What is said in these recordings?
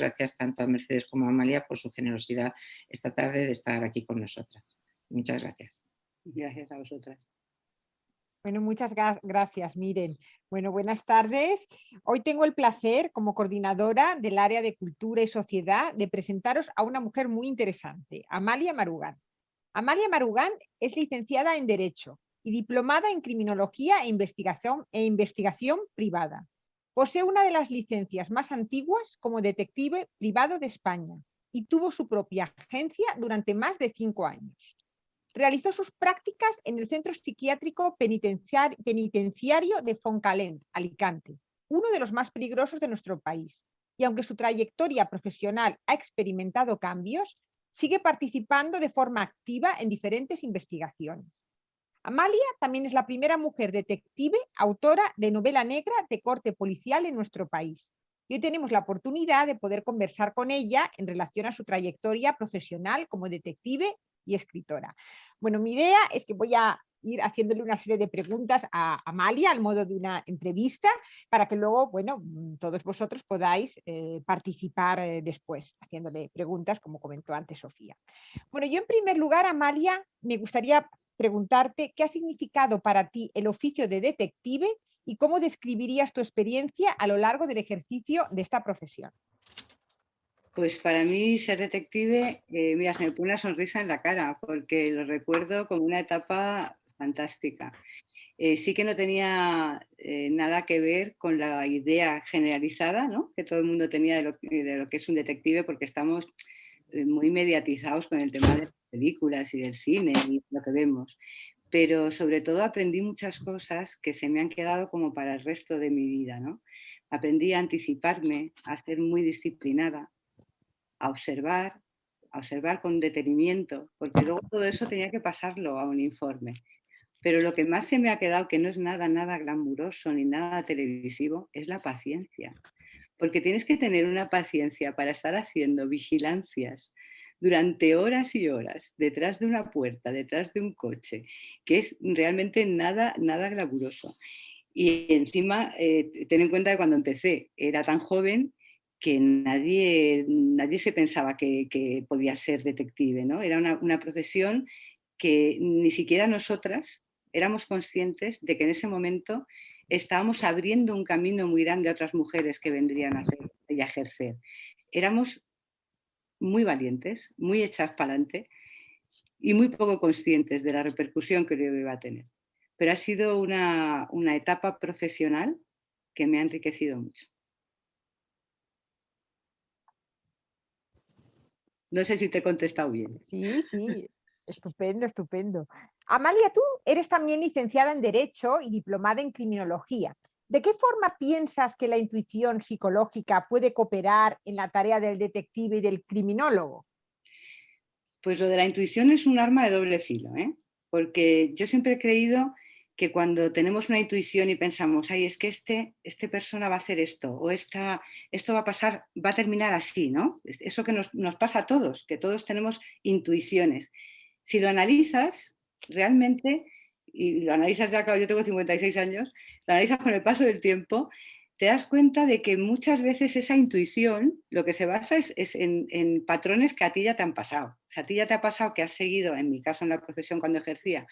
gracias tanto a Mercedes como a Amalia por su generosidad esta tarde de estar aquí con nosotras. Muchas gracias. Gracias a vosotras. Bueno, muchas gracias, Miren. Bueno, buenas tardes. Hoy tengo el placer, como coordinadora del área de Cultura y Sociedad, de presentaros a una mujer muy interesante, Amalia Marugán. Amalia Marugán es licenciada en Derecho y diplomada en Criminología e investigación privada. Posee una de las licencias más antiguas como detective privado de España y tuvo su propia agencia durante más de 5 años. Realizó sus prácticas en el Centro Psiquiátrico Penitenciario de Foncalent, Alicante, uno de los más peligrosos de nuestro país. Y aunque su trayectoria profesional ha experimentado cambios, sigue participando de forma activa en diferentes investigaciones. Amalia también es la primera mujer detective autora de novela negra de corte policial en nuestro país. Y hoy tenemos la oportunidad de poder conversar con ella en relación a su trayectoria profesional como detective y escritora. Bueno, mi idea es que voy a ir haciéndole una serie de preguntas a Amalia al modo de una entrevista para que luego, bueno, todos vosotros podáis participar después haciéndole preguntas, como comentó antes Sofía. Bueno, yo en primer lugar, Amalia, me gustaría preguntarte qué ha significado para ti el oficio de detective y cómo describirías tu experiencia a lo largo del ejercicio de esta profesión. Pues para mí ser detective, mira, se me pone una sonrisa en la cara porque lo recuerdo como una etapa fantástica. Sí que no tenía nada que ver con la idea generalizada, ¿no?, que todo el mundo tenía de lo que es un detective, porque estamos muy mediatizados con el tema de las películas y del cine y lo que vemos. Pero sobre todo aprendí muchas cosas que se me han quedado como para el resto de mi vida, ¿no? Aprendí a anticiparme, a ser muy disciplinada, a observar con detenimiento, porque luego todo eso tenía que pasarlo a un informe. Pero lo que más se me ha quedado, que no es nada glamuroso ni nada televisivo, es la paciencia. Porque tienes que tener una paciencia para estar haciendo vigilancias durante horas y horas, detrás de una puerta, detrás de un coche, que es realmente nada glamuroso. Y encima, ten en cuenta que cuando empecé era tan joven que nadie se pensaba que podía ser detective, ¿no? Era una profesión que ni siquiera nosotras éramos conscientes de que en ese momento estábamos abriendo un camino muy grande a otras mujeres que vendrían a hacer y a ejercer. Éramos muy valientes, muy hechas para adelante y muy poco conscientes de la repercusión que lo iba a tener. Pero ha sido una etapa profesional que me ha enriquecido mucho. No sé si te he contestado bien. Sí, estupendo, estupendo. Amalia, tú eres también licenciada en Derecho y diplomada en Criminología. ¿De qué forma piensas que la intuición psicológica puede cooperar en la tarea del detective y del criminólogo? Pues lo de la intuición es un arma de doble filo, ¿eh? Porque yo siempre he creído que cuando tenemos una intuición y pensamos, ay, es que este persona va a hacer esto, o esto va a pasar, va a terminar así, ¿no? Eso que nos pasa a todos, que todos tenemos intuiciones. Si lo analizas, realmente, y lo analizas ya, claro, yo tengo 56 años, lo analizas con el paso del tiempo, te das cuenta de que muchas veces esa intuición lo que se basa es en patrones que a ti ya te han pasado. O sea, a ti ya te ha pasado que has seguido, en mi caso en la profesión cuando ejercía,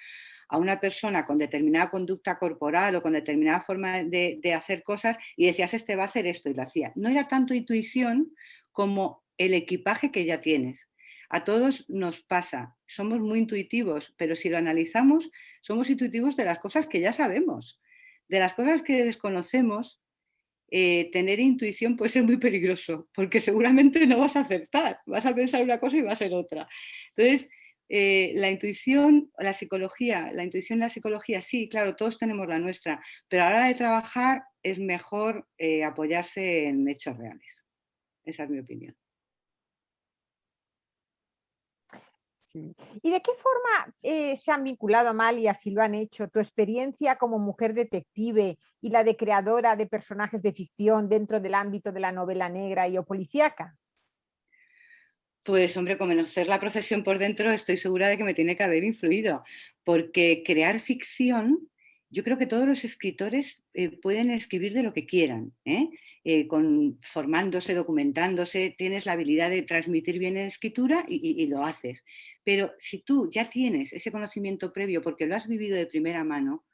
a una persona con determinada conducta corporal o con determinada forma de hacer cosas y decías, este va a hacer esto y lo hacía. No era tanto intuición como el equipaje que ya tienes. A todos nos pasa, somos muy intuitivos, pero si lo analizamos, somos intuitivos de las cosas que ya sabemos. De las cosas que desconocemos, tener intuición puede ser muy peligroso, porque seguramente no vas a acertar, vas a pensar una cosa y va a ser otra. Entonces, la intuición, la intuición y la psicología, sí, claro, todos tenemos la nuestra, pero a la hora de trabajar es mejor apoyarse en hechos reales. Esa es mi opinión. Sí. ¿Y de qué forma se han vinculado, Amalia, si lo han hecho, tu experiencia como mujer detective y la de creadora de personajes de ficción dentro del ámbito de la novela negra y o policíaca? Pues hombre, conocer la profesión por dentro estoy segura de que me tiene que haber influido, porque crear ficción, yo creo que todos los escritores pueden escribir de lo que quieran, ¿eh? formándose, documentándose, tienes la habilidad de transmitir bien en escritura y lo haces. Pero si tú ya tienes ese conocimiento previo porque lo has vivido de primera mano,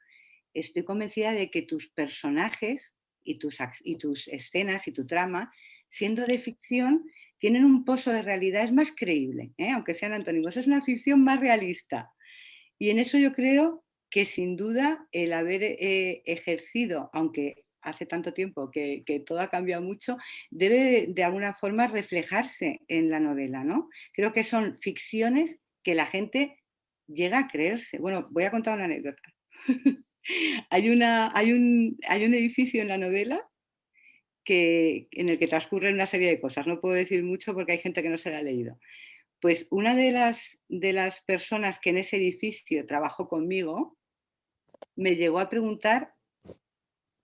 estoy convencida de que tus personajes y tus escenas y tu trama, siendo de ficción, tienen un pozo de realidad, es más creíble, aunque sean antónimos, es una ficción más realista. Y en eso yo creo que sin duda el haber ejercido, aunque hace tanto tiempo que todo ha cambiado mucho, debe de alguna forma reflejarse en la novela, ¿no? Creo que son ficciones que la gente llega a creerse. Bueno, voy a contar una anécdota. Hay un edificio en la novela en el que transcurren una serie de cosas. No puedo decir mucho porque hay gente que no se la ha leído. Pues una de las personas que en ese edificio trabajó conmigo me llegó a preguntar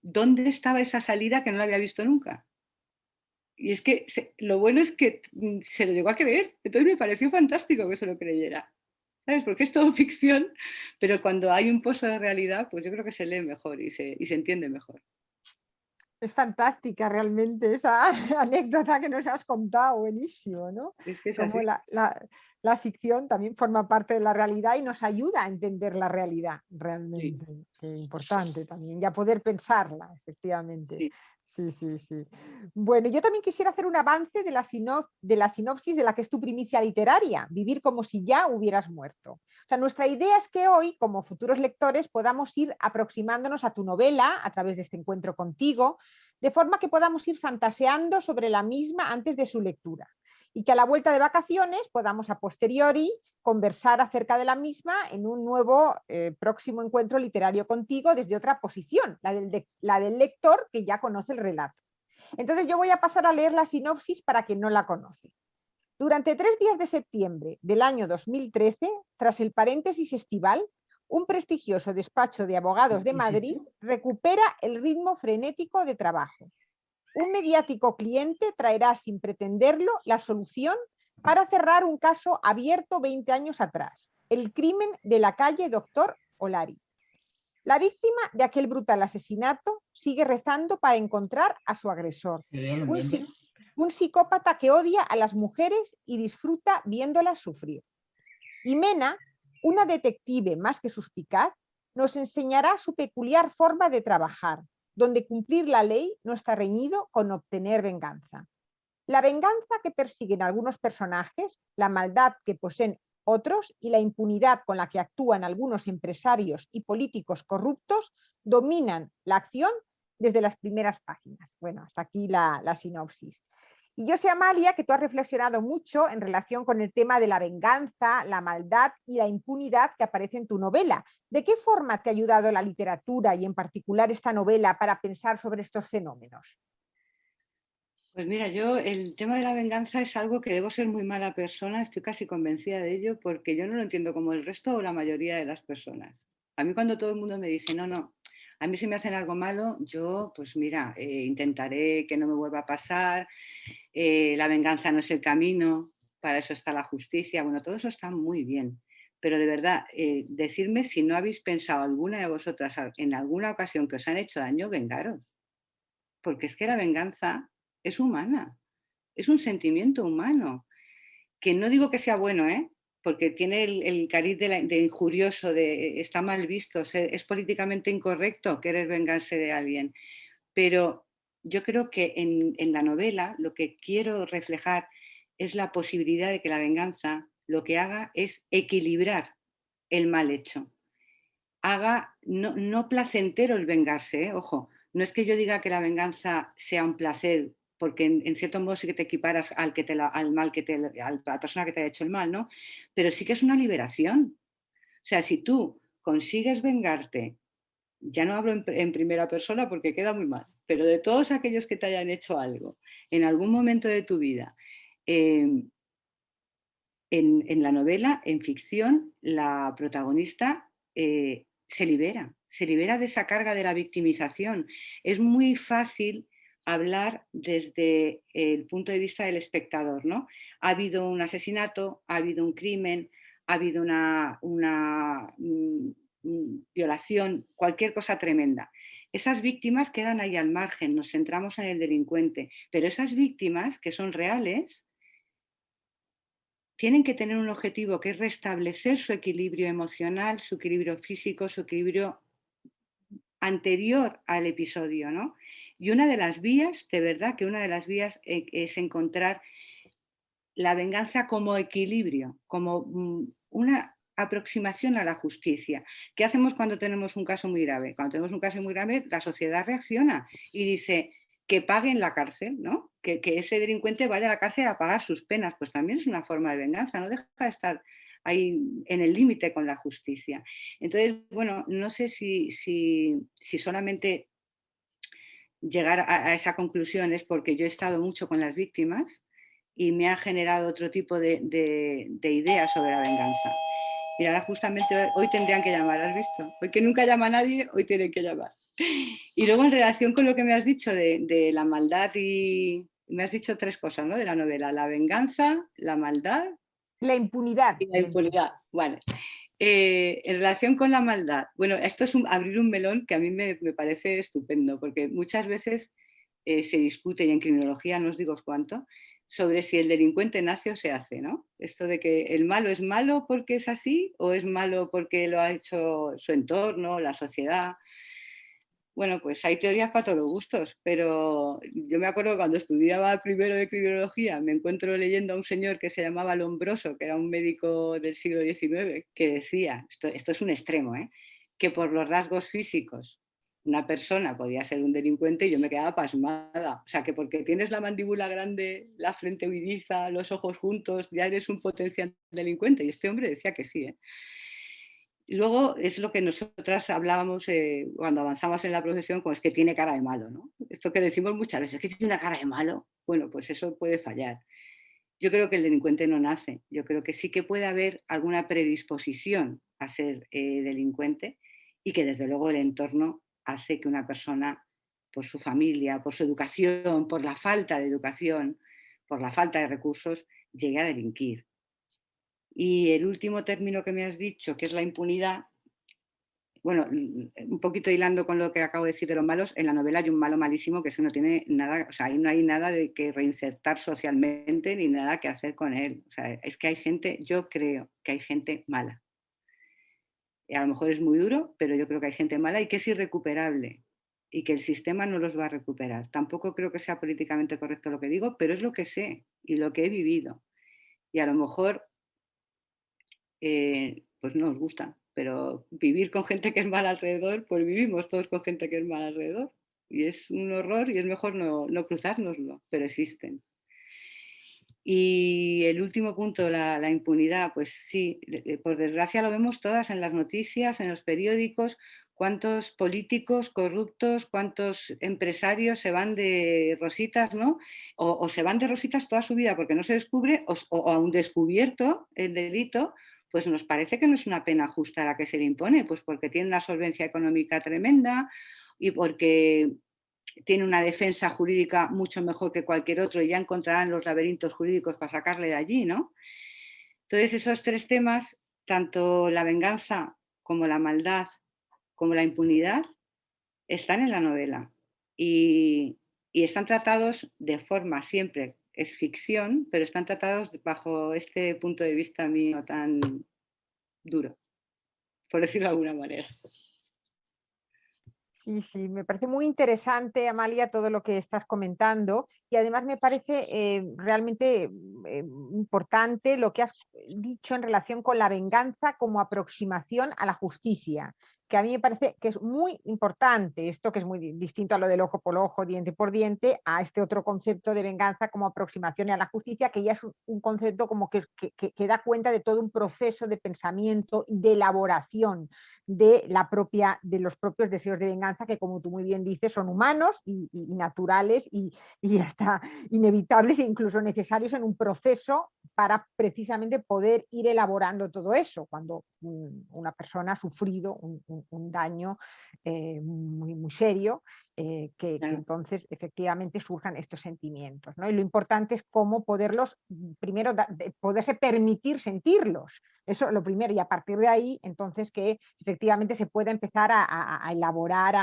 dónde estaba esa salida que no la había visto nunca. Y es que lo bueno es que se lo llegó a creer. Entonces me pareció fantástico que se lo creyera. ¿Sabes? Porque es todo ficción, pero cuando hay un pozo de realidad, pues yo creo que se lee mejor y se entiende mejor. Es fantástica realmente esa anécdota que nos has contado, buenísimo, ¿no? Es que es Como así. la ficción también forma parte de la realidad y nos ayuda a entender la realidad Sí, realmente. Qué importante también, y a poder pensarla, efectivamente. sí. Sí, sí, sí. Bueno, yo también quisiera hacer un avance de la sinopsis de la que es tu primicia literaria, Vivir como si ya hubieras muerto. O sea, nuestra idea es que hoy, como futuros lectores, podamos ir aproximándonos a tu novela a través de este encuentro contigo, de forma que podamos ir fantaseando sobre la misma antes de su lectura y que a la vuelta de vacaciones podamos a posteriori conversar acerca de la misma en un nuevo próximo encuentro literario contigo desde otra posición, la del lector que ya conoce el relato. Entonces yo voy a pasar a leer la sinopsis para quien no la conoce. Durante 3 días de septiembre del año 2013, tras el paréntesis estival, un prestigioso despacho de abogados de Madrid recupera el ritmo frenético de trabajo. Un mediático cliente traerá sin pretenderlo la solución para cerrar un caso abierto 20 años atrás, el crimen de la calle Doctor Olari. La víctima de aquel brutal asesinato sigue rezando para encontrar a su agresor, un psicópata que odia a las mujeres y disfruta viéndolas sufrir. Y Mena, una detective más que suspicaz, nos enseñará su peculiar forma de trabajar, donde cumplir la ley no está reñido con obtener venganza. La venganza que persiguen algunos personajes, la maldad que poseen otros y la impunidad con la que actúan algunos empresarios y políticos corruptos dominan la acción desde las primeras páginas. Bueno, hasta aquí la sinopsis. Y yo sé, Amalia, que tú has reflexionado mucho en relación con el tema de la venganza, la maldad y la impunidad que aparece en tu novela. ¿De qué forma te ha ayudado la literatura y en particular esta novela para pensar sobre estos fenómenos? Pues mira, yo el tema de la venganza es algo que debo ser muy mala persona, estoy casi convencida de ello, porque yo no lo entiendo como el resto o la mayoría de las personas. A mí cuando todo el mundo me dice, no, no, a mí si me hacen algo malo, yo pues mira, intentaré que no me vuelva a pasar, la venganza no es el camino, para eso está la justicia, bueno, todo eso está muy bien. Pero de verdad, decirme si no habéis pensado alguna de vosotras en alguna ocasión que os han hecho daño, vengaros. Porque es que la venganza es humana, es un sentimiento humano, que no digo que sea bueno, porque tiene el cariz de injurioso, de está mal visto, es políticamente incorrecto querer vengarse de alguien, pero yo creo que en la novela lo que quiero reflejar es la posibilidad de que la venganza lo que haga es equilibrar el mal hecho, haga no placentero el vengarse, ojo, no es que yo diga que la venganza sea un placer, porque en cierto modo sí que te equiparas al mal a la persona que te ha hecho el mal, ¿no? Pero sí que es una liberación. O sea, si tú consigues vengarte, ya no hablo en primera persona porque queda muy mal, pero de todos aquellos que te hayan hecho algo en algún momento de tu vida, eh, en la novela, en ficción, la protagonista se libera de esa carga de la victimización. Es muy fácil hablar desde el punto de vista del espectador, ¿no? Ha habido un asesinato, ha habido un crimen, ha habido una violación, cualquier cosa tremenda. esas víctimas quedan ahí al margen, nos centramos en el delincuente, pero esas víctimas que son reales tienen que tener un objetivo que es restablecer su equilibrio emocional, su equilibrio físico, su equilibrio anterior al episodio, ¿no? Y una de las vías, de verdad que una de las vías es encontrar la venganza como equilibrio, como una aproximación a la justicia. ¿Qué hacemos cuando tenemos un caso muy grave? Cuando tenemos un caso muy grave, la sociedad reacciona y dice que pague en la cárcel, ¿no? Que ese delincuente vaya a la cárcel a pagar sus penas, pues también es una forma de venganza, no deja de estar ahí en el límite con la justicia. Entonces, bueno, no sé si solamente llegar a esa conclusión es porque yo he estado mucho con las víctimas y me ha generado otro tipo de ideas sobre la venganza. Mira, ahora justamente hoy tendrían que llamar, ¿has visto? Hoy que nunca llama nadie, hoy tienen que llamar. Y luego en relación con lo que me has dicho de la maldad y... Me has dicho 3 cosas, ¿no? De la novela, la venganza, la maldad... La impunidad. Y la impunidad, vale. En relación con la maldad, bueno, esto es abrir un melón que a mí me parece estupendo, porque muchas veces se discute, y en criminología no os digo cuánto, sobre si el delincuente nace o se hace, ¿no? Esto de que el malo es malo porque es así o es malo porque lo ha hecho su entorno, la sociedad. Bueno, pues hay teorías para todos los gustos, pero yo me acuerdo cuando estudiaba primero de criminología, me encuentro leyendo a un señor que se llamaba Lombroso, que era un médico del siglo XIX, que decía, esto es un extremo, que por los rasgos físicos una persona podía ser un delincuente y yo me quedaba pasmada. O sea, que porque tienes la mandíbula grande, la frente huidiza, los ojos juntos, ya eres un potencial delincuente. Y este hombre decía que sí, Luego es lo que nosotras hablábamos cuando avanzamos en la profesión, pues que tiene cara de malo, ¿no? Esto que decimos muchas veces, que tiene una cara de malo, bueno, pues eso puede fallar. Yo creo que el delincuente no nace, yo creo que sí que puede haber alguna predisposición a ser delincuente y que desde luego el entorno hace que una persona, por su familia, por su educación, por la falta de educación, por la falta de recursos, llegue a delinquir. Y el último término que me has dicho, que es la impunidad, bueno, un poquito hilando con lo que acabo de decir de los malos, en la novela hay un malo malísimo que eso no tiene nada, o sea, ahí no hay nada de que reinsertar socialmente ni nada que hacer con él. O sea, es que hay gente, yo creo que hay gente mala. Y a lo mejor es muy duro, pero yo creo que hay gente mala y que es irrecuperable y que el sistema no los va a recuperar. Tampoco creo que sea políticamente correcto lo que digo, pero es lo que sé y lo que he vivido. Y a lo mejor pues no nos gusta, pero vivir con gente que es mala alrededor, pues vivimos todos con gente que es mala alrededor. Y es un horror y es mejor no cruzárnoslo, pero existen. Y el último punto, la impunidad, pues sí, por desgracia lo vemos todas en las noticias, en los periódicos, cuántos políticos corruptos, cuántos empresarios se van de rositas, ¿no? O se van de rositas toda su vida porque no se descubre, o aún descubierto el delito, pues nos parece que no es una pena justa la que se le impone, pues porque tiene una solvencia económica tremenda y porque tiene una defensa jurídica mucho mejor que cualquier otro y ya encontrarán los laberintos jurídicos para sacarle de allí, ¿no? Entonces esos 3 temas, tanto la venganza como la maldad, como la impunidad, están en la novela y están tratados de forma siempre, es ficción, pero están tratados bajo este punto de vista mío tan duro, por decirlo de alguna manera. Sí, sí, me parece muy interesante, Amalia, todo lo que estás comentando y además me parece realmente importante lo que has dicho en relación con la venganza como aproximación a la justicia, que a mí me parece que es muy importante, esto que es muy distinto a lo del ojo por ojo, diente por diente, a este otro concepto de venganza como aproximación a la justicia, que ya es un concepto como que da cuenta de todo un proceso de pensamiento y de elaboración de los propios deseos de venganza que, como tú muy bien dices, son humanos y naturales y hasta inevitables e incluso necesarios en un proceso para precisamente poder ir elaborando todo eso cuando una persona ha sufrido un daño muy, muy serio, que Claro. entonces efectivamente surjan estos sentimientos, ¿no? Y lo importante es cómo poderlos, primero, poderse permitir sentirlos, eso es lo primero, y a partir de ahí, entonces, que efectivamente se pueda empezar a elaborar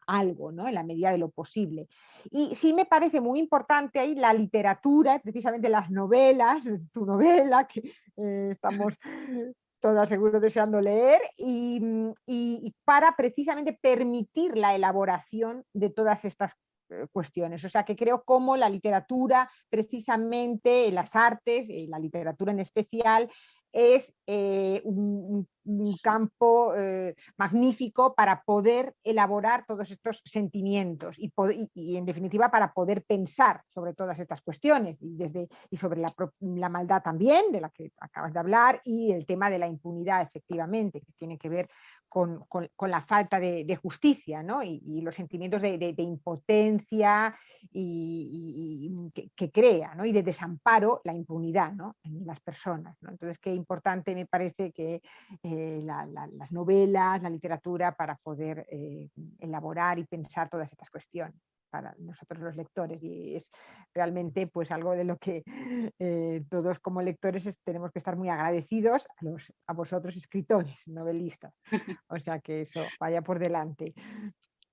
algo, ¿no? En la medida de lo posible. Y sí me parece muy importante ahí la literatura, precisamente las novelas, tu novela, que estamos todas seguro deseando leer, y para precisamente permitir la elaboración de todas estas cuestiones. O sea que creo como la literatura, precisamente las artes, la literatura en especial, es un campo magnífico para poder elaborar todos estos sentimientos y en definitiva para poder pensar sobre todas estas cuestiones y sobre la maldad también, de la que acabas de hablar, y el tema de la impunidad, efectivamente, que tiene que ver con la falta de justicia, ¿no? Y los sentimientos de impotencia que crea, ¿no? Y de desamparo la impunidad, ¿no? En las personas, ¿no? Entonces, qué importante me parece que las novelas, la literatura, para poder elaborar y pensar todas estas cuestiones para nosotros los lectores, y es realmente pues algo de lo que todos como lectores tenemos que estar muy agradecidos a vosotros escritores, novelistas, o sea que eso vaya por delante.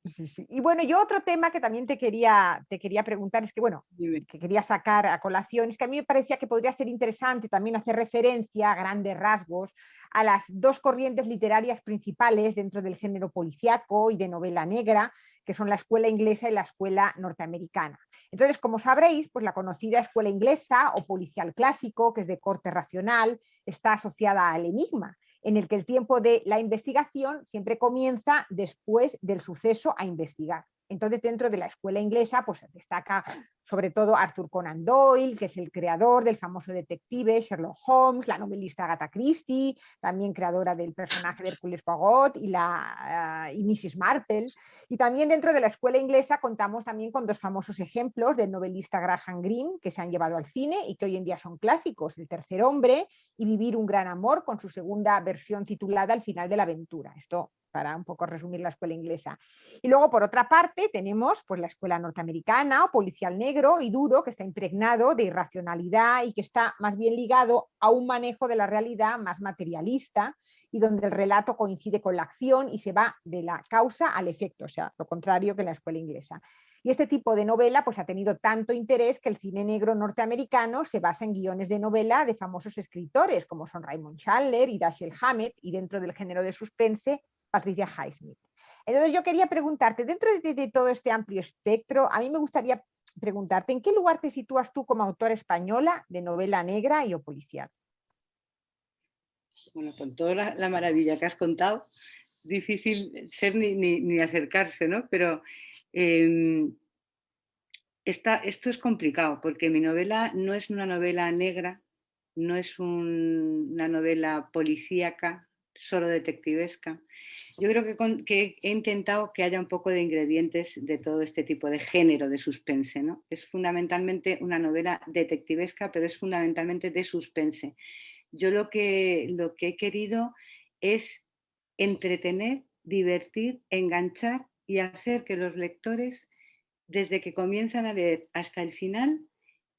Sí, sí. Y bueno, yo otro tema que también te quería preguntar es que, bueno, Dime. que quería sacar a colación, es que a mí me parecía que podría ser interesante también hacer referencia a grandes rasgos a las dos corrientes literarias principales dentro del género policíaco y de novela negra, que son la escuela inglesa y la escuela norteamericana. Entonces, como sabréis, pues la conocida escuela inglesa o policial clásico, que es de corte racional, está asociada al enigma, en el que el tiempo de la investigación siempre comienza después del suceso a investigar. Entonces, dentro de la escuela inglesa, pues destaca sobre todo Arthur Conan Doyle, que es el creador del famoso detective Sherlock Holmes, la novelista Agatha Christie, también creadora del personaje de Hercule Poirot y Mrs. Marple. Y también dentro de la escuela inglesa contamos también con dos famosos ejemplos del novelista Graham Greene, que se han llevado al cine y que hoy en día son clásicos: El tercer hombre y Vivir un gran amor, con su segunda versión titulada El final de la aventura. Esto para un poco resumir la escuela inglesa. Y luego, por otra parte, tenemos pues la escuela norteamericana o policial negro y duro, que está impregnado de irracionalidad y que está más bien ligado a un manejo de la realidad más materialista, y donde el relato coincide con la acción y se va de la causa al efecto, o sea, lo contrario que en la escuela inglesa. Y este tipo de novela pues ha tenido tanto interés que el cine negro norteamericano se basa en guiones de novela de famosos escritores como son Raymond Chandler y Dashiell Hammett, y dentro del género de suspense, Patricia Highsmith. Entonces yo quería preguntarte, dentro de todo este amplio espectro, a mí me gustaría preguntarte, ¿en qué lugar te sitúas tú como autora española de novela negra y o policial? Bueno, con toda la maravilla que has contado, es difícil ser ni acercarse, ¿no? Pero esto es complicado, porque mi novela no es una novela negra, no es una novela policíaca, solo detectivesca. Yo creo que he intentado que haya un poco de ingredientes de todo este tipo de género de suspense, ¿no? Es fundamentalmente una novela detectivesca, pero es fundamentalmente de suspense. Yo lo que he querido es entretener, divertir, enganchar y hacer que los lectores, desde que comienzan a leer hasta el final,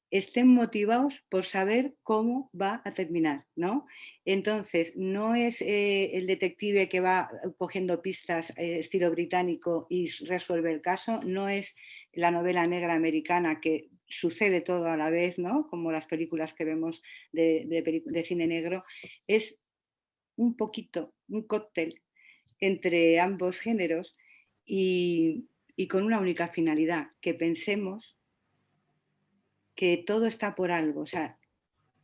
estén motivados por saber cómo va a terminar, ¿no? Entonces, no es el detective que va cogiendo pistas estilo británico y resuelve el caso, no es la novela negra americana que sucede todo a la vez, ¿no? Como las películas que vemos de cine negro, es un poquito, un cóctel entre ambos géneros y con una única finalidad, que pensemos que todo está por algo, o sea,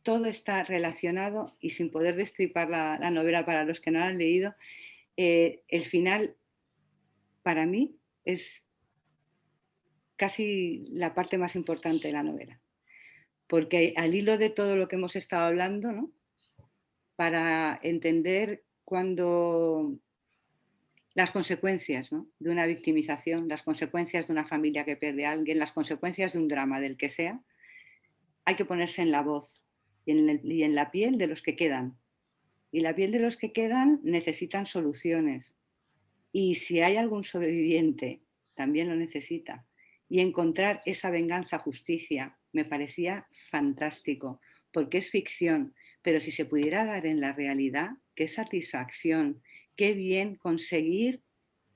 todo está relacionado, y sin poder destripar la novela para los que no la han leído, el final para mí es casi la parte más importante de la novela, porque al hilo de todo lo que hemos estado hablando, ¿no? Para entender cuando las consecuencias, ¿no? De una victimización, las consecuencias de una familia que pierde a alguien, las consecuencias de un drama del que sea, hay que ponerse en la voz y en la piel de los que quedan. Y la piel de los que quedan necesitan soluciones. Y si hay algún sobreviviente, también lo necesita. Y encontrar esa venganza, justicia, me parecía fantástico, porque es ficción, pero si se pudiera dar en la realidad, qué satisfacción, qué bien conseguir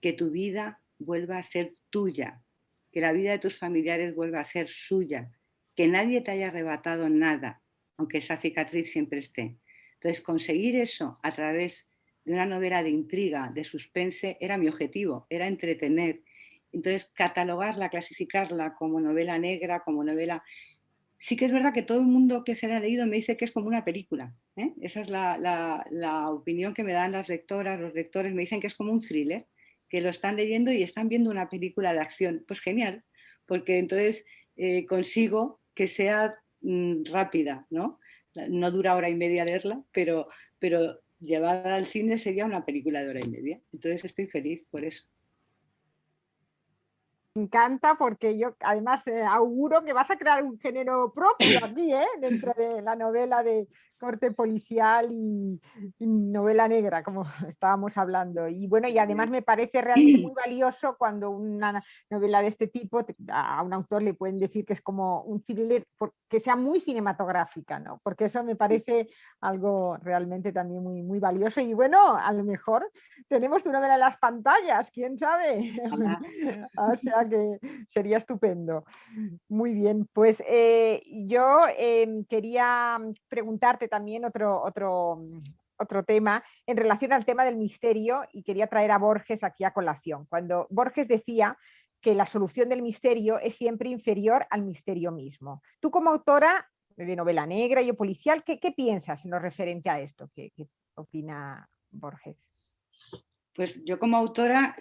que tu vida vuelva a ser tuya, que la vida de tus familiares vuelva a ser suya, que nadie te haya arrebatado nada, aunque esa cicatriz siempre esté. Entonces, conseguir eso a través de una novela de intriga, de suspense, era mi objetivo, era entretener. Entonces, catalogarla, clasificarla como novela negra, como novela... Sí que es verdad que todo el mundo que se la ha leído me dice que es como una película. Esa es la opinión que me dan las lectoras, los lectores, me dicen que es como un thriller, que lo están leyendo y están viendo una película de acción. Pues genial, porque entonces consigo que sea rápida, ¿no? No dura hora y media leerla, pero llevada al cine sería una película de hora y media. Entonces estoy feliz por eso. Me encanta porque yo además auguro que vas a crear un género propio aquí, dentro de la novela de corte policial y novela negra, como estábamos hablando. Y bueno, y además me parece realmente muy valioso cuando una novela de este tipo, a un autor le pueden decir que es como un thriller, que sea muy cinematográfica, ¿no? Porque eso me parece algo realmente también muy, muy valioso. Y bueno, a lo mejor tenemos tu novela en las pantallas, quién sabe. O sea que sería estupendo. Muy bien, pues yo quería preguntarte también otro tema en relación al tema del misterio y quería traer a Borges aquí a colación. Cuando Borges decía que la solución del misterio es siempre inferior al misterio mismo. Tú como autora de novela negra y policial, ¿qué piensas en lo referente a esto? ¿Qué opina Borges? Pues yo como autora,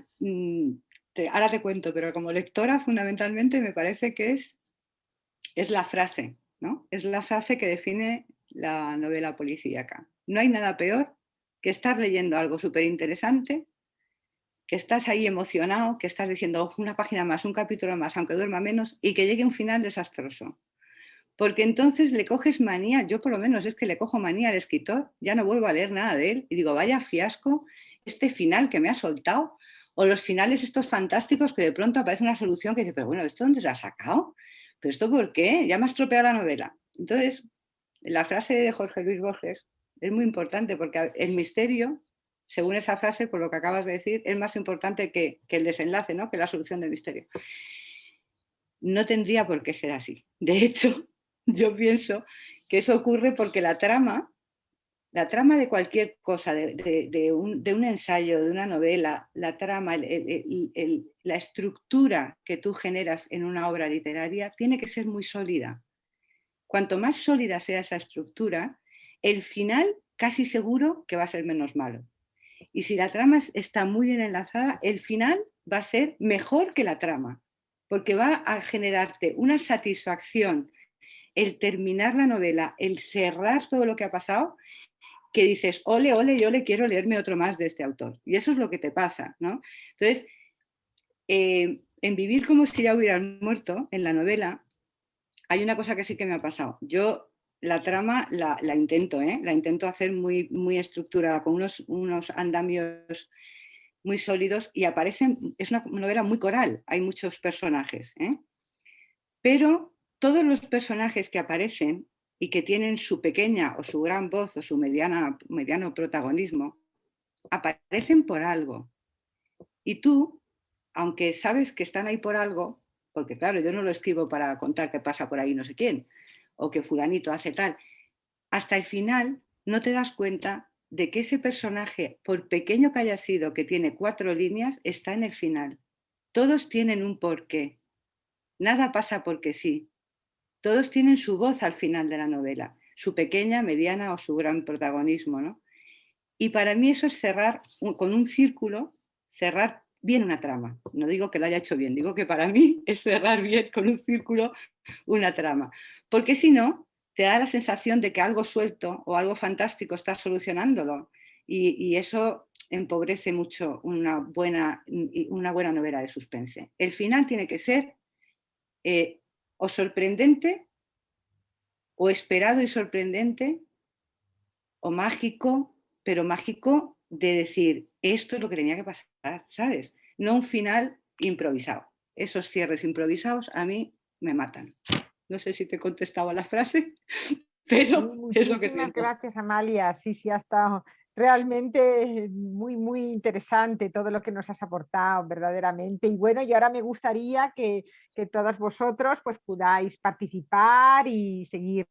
ahora te cuento, pero como lectora fundamentalmente me parece que es la frase, ¿no? Es la frase que define la novela policíaca. No hay nada peor que estar leyendo algo súper interesante, que estás ahí emocionado, que estás diciendo una página más, un capítulo más, aunque duerma menos, y que llegue un final desastroso. Porque entonces le coges manía, yo por lo menos es que le cojo manía al escritor, ya no vuelvo a leer nada de él y digo, vaya fiasco este final que me ha soltado, o los finales estos fantásticos que de pronto aparece una solución que dice, pero bueno, ¿esto dónde se ha sacado? ¿Pero esto por qué? Ya me ha estropeado la novela. Entonces, la frase de Jorge Luis Borges es muy importante porque el misterio, según esa frase, por lo que acabas de decir, es más importante que el desenlace, ¿no? Que la solución del misterio. No tendría por qué ser así. De hecho, yo pienso que eso ocurre porque la trama de cualquier cosa, de un ensayo, de una novela, la trama, la estructura que tú generas en una obra literaria tiene que ser muy sólida. Cuanto más sólida sea esa estructura, el final casi seguro que va a ser menos malo. Y si la trama está muy bien enlazada, el final va a ser mejor que la trama, porque va a generarte una satisfacción el terminar la novela, el cerrar todo lo que ha pasado, que dices, ole, ole, yo le quiero leerme otro más de este autor. Y eso es lo que te pasa, ¿no? Entonces, en Vivir como si ya hubieran muerto, en la novela, hay una cosa que sí que me ha pasado. Yo la trama la intento, la intento hacer muy, muy estructurada, con unos andamios muy sólidos y aparecen, es una novela muy coral, hay muchos personajes, pero todos los personajes que aparecen y que tienen su pequeña o su gran voz o su mediano protagonismo, aparecen por algo. Y tú, aunque sabes que están ahí por algo, porque claro, yo no lo escribo para contar que pasa por ahí no sé quién, o que fulanito hace tal, hasta el final no te das cuenta de que ese personaje, por pequeño que haya sido, que tiene 4 líneas, está en el final. Todos tienen un porqué. Nada pasa porque sí. Todos tienen su voz al final de la novela, su pequeña, mediana o su gran protagonismo, ¿no? Y para mí eso es cerrar con un círculo, cerrar bien una trama. No digo que lo haya hecho bien, digo que para mí es cerrar bien con un círculo una trama. Porque si no, te da la sensación de que algo suelto o algo fantástico está solucionándolo. Y eso empobrece mucho una buena novela de suspense. El final tiene que ser o sorprendente o esperado y sorprendente, o mágico, pero mágico de decir, esto es lo que tenía que pasar, ¿sabes? No un final improvisado. Esos cierres improvisados a mí me matan. No sé si te he contestado a la frase, pero es lo que Muchísimas siento. gracias, Amalia. Sí, sí, ha estado realmente muy, muy interesante todo lo que nos has aportado, verdaderamente. Y bueno, y ahora me gustaría que todos vosotros pues podáis participar y seguir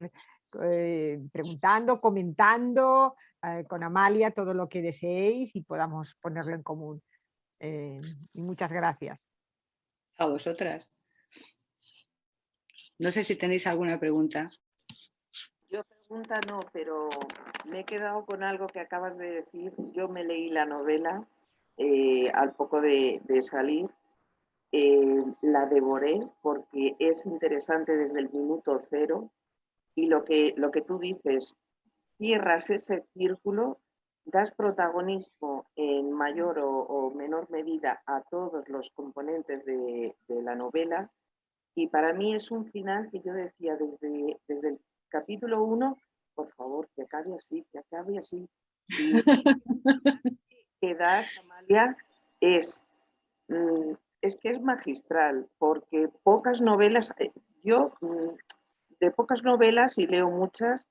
preguntando, comentando con Amalia todo lo que deseéis y podamos ponerlo en común. Y muchas gracias. A vosotras. No sé si tenéis alguna pregunta. Yo pregunta no, pero me he quedado con algo que acabas de decir. Yo me leí la novela al poco de salir. La devoré porque es interesante desde el minuto cero y lo que tú dices, cierras ese círculo, das protagonismo en mayor o menor medida a todos los componentes de la novela y para mí es un final que yo decía desde el capítulo 1, por favor, que acabe así, que acabe así. Y que das, Amalia, es que es magistral, porque pocas novelas, yo de pocas novelas, y leo muchas,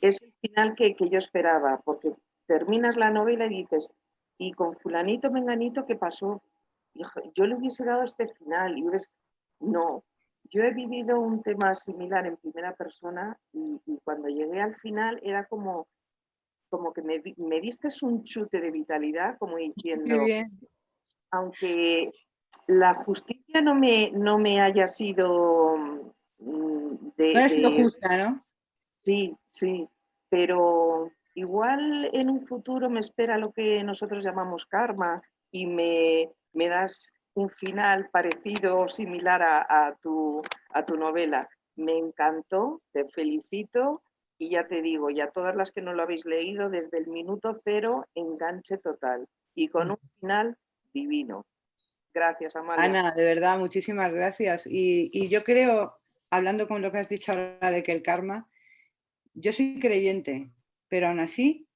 es el final que yo esperaba, porque terminas la novela y dices, y con fulanito, menganito, ¿qué pasó? Yo le hubiese dado este final, y ves, no. Yo he vivido un tema similar en primera persona y cuando llegué al final era como que me diste un chute de vitalidad, como diciendo, Qué bien. aunque la justicia no me haya sido No ha sido justa, ¿no? Sí, sí, pero igual en un futuro me espera lo que nosotros llamamos karma y me das un final parecido o similar a tu novela. Me encantó, te felicito y ya te digo, y a todas las que no lo habéis leído, desde el minuto cero, enganche total y con un final divino. Gracias, Amalia. Ana, de verdad, muchísimas gracias. Y yo creo, hablando con lo que has dicho ahora de que el karma, yo soy creyente, pero aún así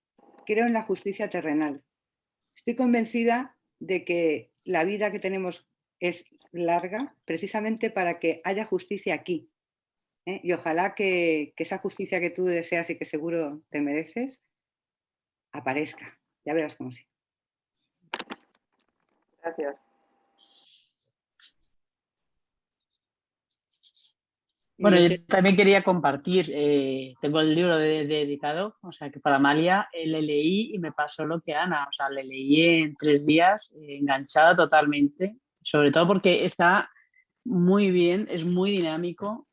creo en la justicia terrenal. Estoy convencida de que la vida que tenemos es larga precisamente para que haya justicia aquí. Y ojalá que esa justicia que tú deseas y que seguro te mereces aparezca. Ya verás cómo sí. Gracias. Bueno, yo también quería compartir, tengo el libro dedicado, o sea que para Amalia le leí y me pasó lo que Ana, o sea, le leí en 3 días, enganchada totalmente, sobre todo porque está muy bien, es muy dinámico.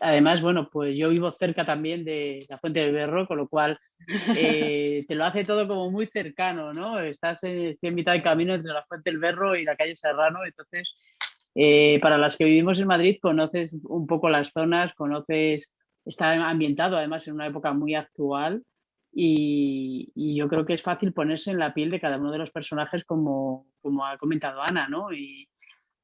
Además, bueno, pues yo vivo cerca también de la Fuente del Berro, con lo cual te lo hace todo como muy cercano, ¿no? Estoy en mitad de camino entre la Fuente del Berro y la calle Serrano, entonces... para las que vivimos en Madrid, conoces un poco las zonas, está ambientado además en una época muy actual y yo creo que es fácil ponerse en la piel de cada uno de los personajes como ha comentado Ana, ¿no? Y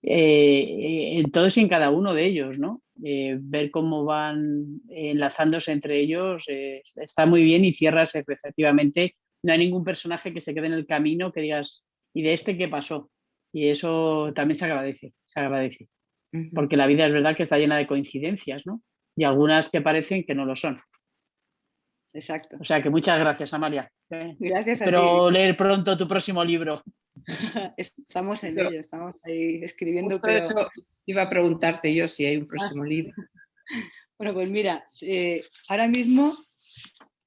en todos y en cada uno de ellos, ¿no? Ver cómo van enlazándose entre ellos está muy bien y cierras efectivamente. No hay ningún personaje que se quede en el camino que digas, ¿y de este qué pasó? Y eso también se agradece, porque la vida es verdad que está llena de coincidencias, ¿no? Y algunas que parecen que no lo son. Exacto. O sea que muchas gracias, Amalia. Gracias a ti. Espero leer pronto tu próximo libro. Estamos en ello, estamos ahí escribiendo. Por eso iba a preguntarte yo si hay un próximo libro. Bueno, pues mira, ahora mismo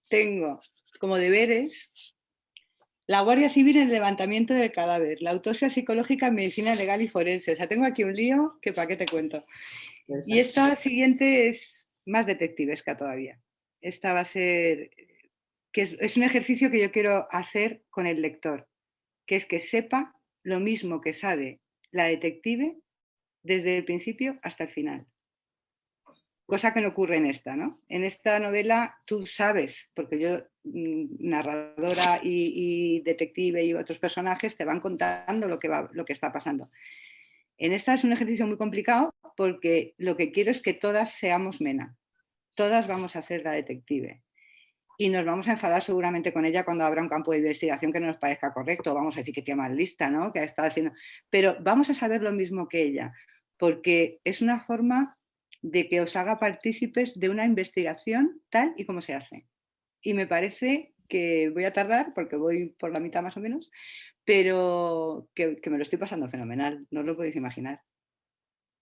tengo como deberes la Guardia Civil en el levantamiento del cadáver, la autopsia psicológica en medicina legal y forense. O sea, tengo aquí un lío que para qué te cuento. Perfecto. Y esta siguiente es más detectivesca todavía. Esta va a ser, que es un ejercicio que yo quiero hacer con el lector, que es que sepa lo mismo que sabe la detective desde el principio hasta el final. Cosa que no ocurre en esta, ¿no? En esta novela tú sabes, porque yo, narradora y detective y otros personajes te van contando lo que está pasando. En esta es un ejercicio muy complicado porque lo que quiero es que todas seamos Mena. todas vamos a ser la detective. Y nos vamos a enfadar seguramente con ella cuando habrá un campo de investigación que no nos parezca correcto. Vamos a decir que qué mal lista, ¿no? Que ha estado haciendo. Pero vamos a saber lo mismo que ella, porque es una forma de que os haga partícipes de una investigación tal y como se hace. Y me parece que voy a tardar, porque voy por la mitad más o menos, pero que me lo estoy pasando fenomenal, no os lo podéis imaginar.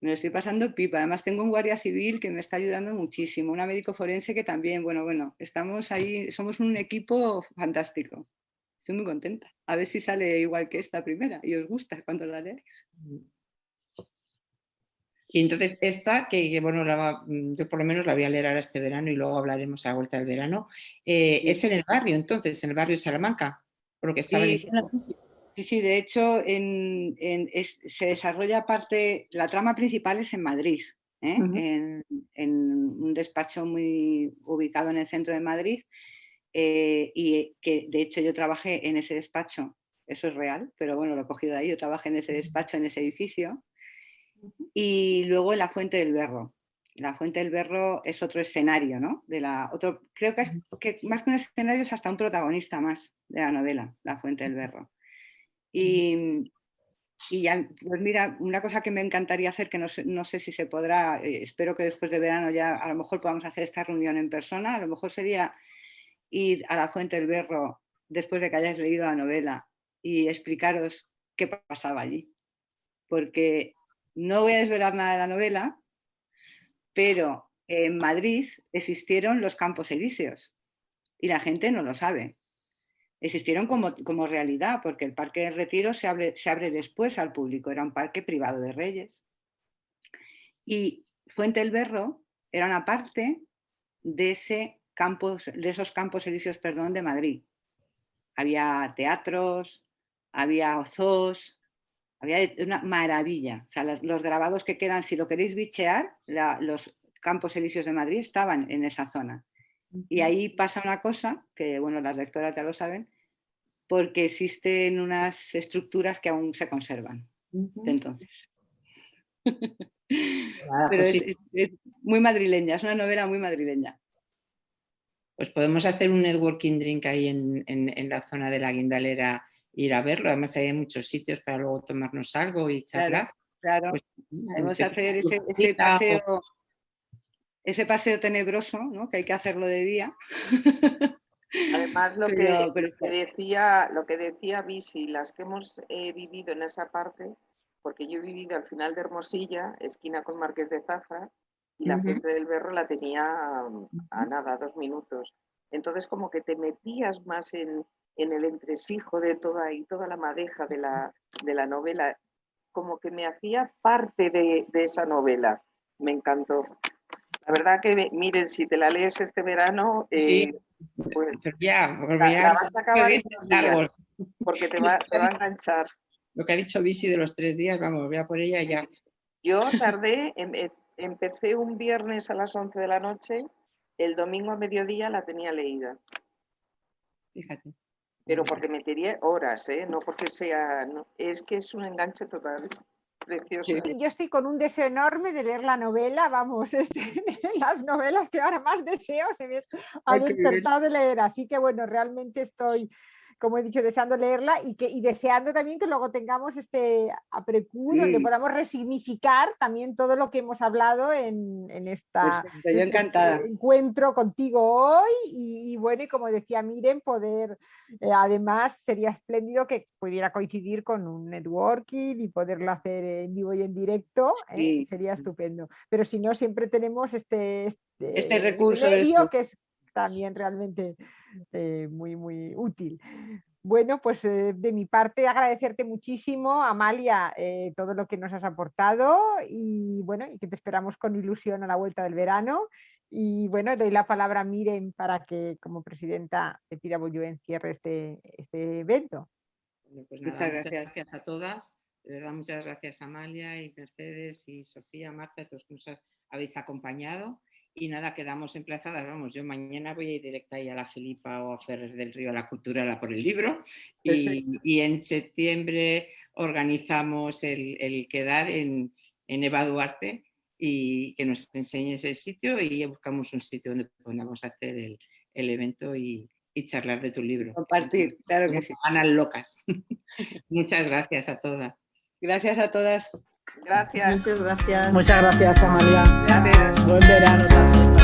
Me lo estoy pasando pipa. Además tengo un guardia civil que me está ayudando muchísimo, una médico forense que también, bueno, estamos ahí, somos un equipo fantástico. Estoy muy contenta. A ver si sale igual que esta primera y os gusta cuando la leáis. Y entonces esta, que bueno, yo por lo menos la voy a leer ahora este verano y luego hablaremos a la vuelta del verano, es en el barrio, entonces, en el barrio de Salamanca, por lo que estaba diciendo. Sí, de hecho se desarrolla parte, la trama principal es en Madrid, en un despacho muy ubicado en el centro de Madrid, y que de hecho yo trabajé en ese despacho, eso es real, pero bueno, lo he cogido de ahí, yo trabajé en ese despacho, en ese edificio, y luego en la Fuente del Berro. La Fuente del Berro es otro escenario, ¿no? Creo que más que un escenario es hasta un protagonista más de la novela, La Fuente del Berro. Y ya, pues mira, una cosa que me encantaría hacer, que no sé si se podrá, espero que después de verano ya a lo mejor podamos hacer esta reunión en persona, a lo mejor sería ir a la Fuente del Berro después de que hayáis leído la novela y explicaros qué pasaba allí. Porque no voy a desvelar nada de la novela, pero en Madrid existieron los Campos Elíseos y la gente no lo sabe. Existieron como realidad, porque el Parque del Retiro se abre después al público, era un parque privado de reyes. Y Fuente del Berro era una parte de esos campos elíseos, de Madrid. Había teatros, había zoos, había una maravilla. O sea, los grabados que quedan, si lo queréis bichear, los Campos Elíseos de Madrid estaban en esa zona. Y ahí pasa una cosa, que bueno, las lectoras ya lo saben, porque existen unas estructuras que aún se conservan de entonces. Pero pues es muy madrileña, es una novela muy madrileña. Pues podemos hacer un networking drink ahí en la zona de la Guindalera, ir a verlo. Además hay muchos sitios para luego tomarnos algo y charlar. Claro. Pues, vamos a hacer ese paseo tenebroso, ¿no? Que hay que hacerlo de día. Además, lo que decía Bisi, las que hemos vivido en esa parte, porque yo he vivido al final de Hermosilla, esquina con Marqués de Zafra, y la Fuente del Berro la tenía a nada, 2 minutos. Entonces, como que te metías más en el entresijo de toda la madeja de la novela, como que me hacía parte de esa novela. Me encantó. La verdad que, miren, si te la lees este verano, pues ya, la vas a acabar en 3 días, porque te va a enganchar. Lo que ha dicho Bisi de los 3 días, vamos, voy a por ella ya. Yo tardé, empecé un viernes a las 11 de la noche, el domingo a mediodía la tenía leída. Fíjate. Pero porque me tiré horas, no porque sea, no, es que es un enganche total. Precioso. Yo estoy con un deseo enorme de leer la novela, vamos, las novelas que ahora más deseo se me ha despertado de leer, así que bueno, realmente estoy, como he dicho, deseando leerla y deseando también que luego tengamos este APREQ donde podamos resignificar también todo lo que hemos hablado en este encuentro contigo hoy y bueno, y como decía Miren, poder, además sería espléndido que pudiera coincidir con un networking y poderlo hacer en vivo y en directo, sería estupendo, pero si no, siempre tenemos este recurso medio que es también realmente muy, muy útil. Bueno, pues de mi parte agradecerte muchísimo, Amalia, todo lo que nos has aportado y bueno, y que te esperamos con ilusión a la vuelta del verano. Y bueno, doy la palabra a Miren para que como presidenta de Pirabolluen cierre este evento. Bueno, pues nada, muchas gracias a todas. De verdad, muchas gracias a Amalia y Mercedes y Sofía, Marta, todos que nos habéis acompañado. Y nada, quedamos emplazadas. Vamos, yo mañana voy a ir directa ahí a la Filipa o a Ferrer del Río a la Cultural por el libro. Y en septiembre organizamos el quedar en Eva Duarte y que nos enseñes el sitio y ya buscamos un sitio donde podamos hacer el evento y charlar de tu libro. Compartir, claro que sí. Ganas locas. Muchas gracias a todas. Gracias a todas. Gracias. Muchas gracias. Muchas gracias, Amalia. Gracias. Buen verano también.